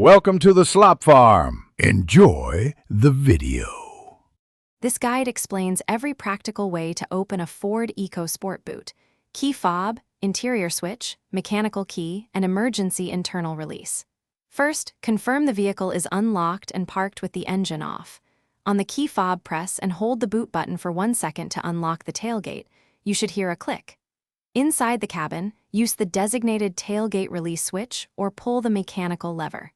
Welcome to the Slop Farm. Enjoy the video. This guide explains every practical way to open a Ford Ecosport boot: key fob, interior switch, mechanical key, and emergency internal release. First, confirm the vehicle is unlocked and parked with the engine off. On the key fob, press and hold the boot button for 1 second to unlock the tailgate. You should hear a click. Inside the cabin, use the designated tailgate release switch or pull the mechanical lever.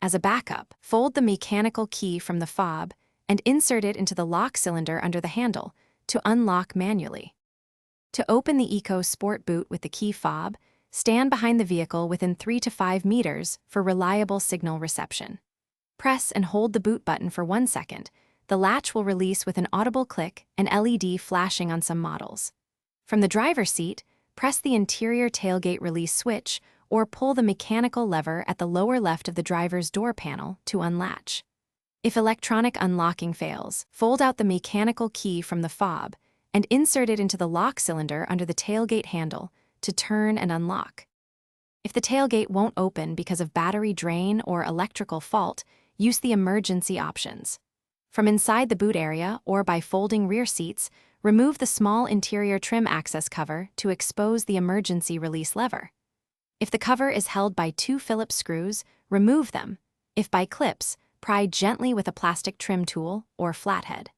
As a backup, fold the mechanical key from the fob and insert it into the lock cylinder under the handle to unlock manually. To open the Ecosport boot with the key fob, stand behind the vehicle within 3 to 5 meters for reliable signal reception. Press and hold the boot button for 1 second. The latch will release with an audible click and LED flashing on some models. From the driver's seat, press the interior tailgate release switch or pull the mechanical lever at the lower left of the driver's door panel to unlatch. If electronic unlocking fails, fold out the mechanical key from the fob and insert it into the lock cylinder under the tailgate handle to turn and unlock. If the tailgate won't open because of battery drain or electrical fault, use the emergency options. From inside the boot area or by folding rear seats, remove the small interior trim access cover to expose the emergency release lever. If the cover is held by 2 Phillips screws, remove them. If by clips, pry gently with a plastic trim tool or flathead.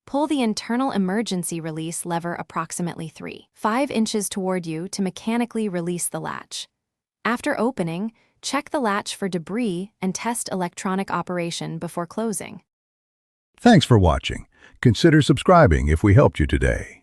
Pull the internal emergency release lever approximately 3-5 inches toward you to mechanically release the latch. After opening, check the latch for debris and test electronic operation before closing. Thanks for watching. Consider subscribing if we helped you today.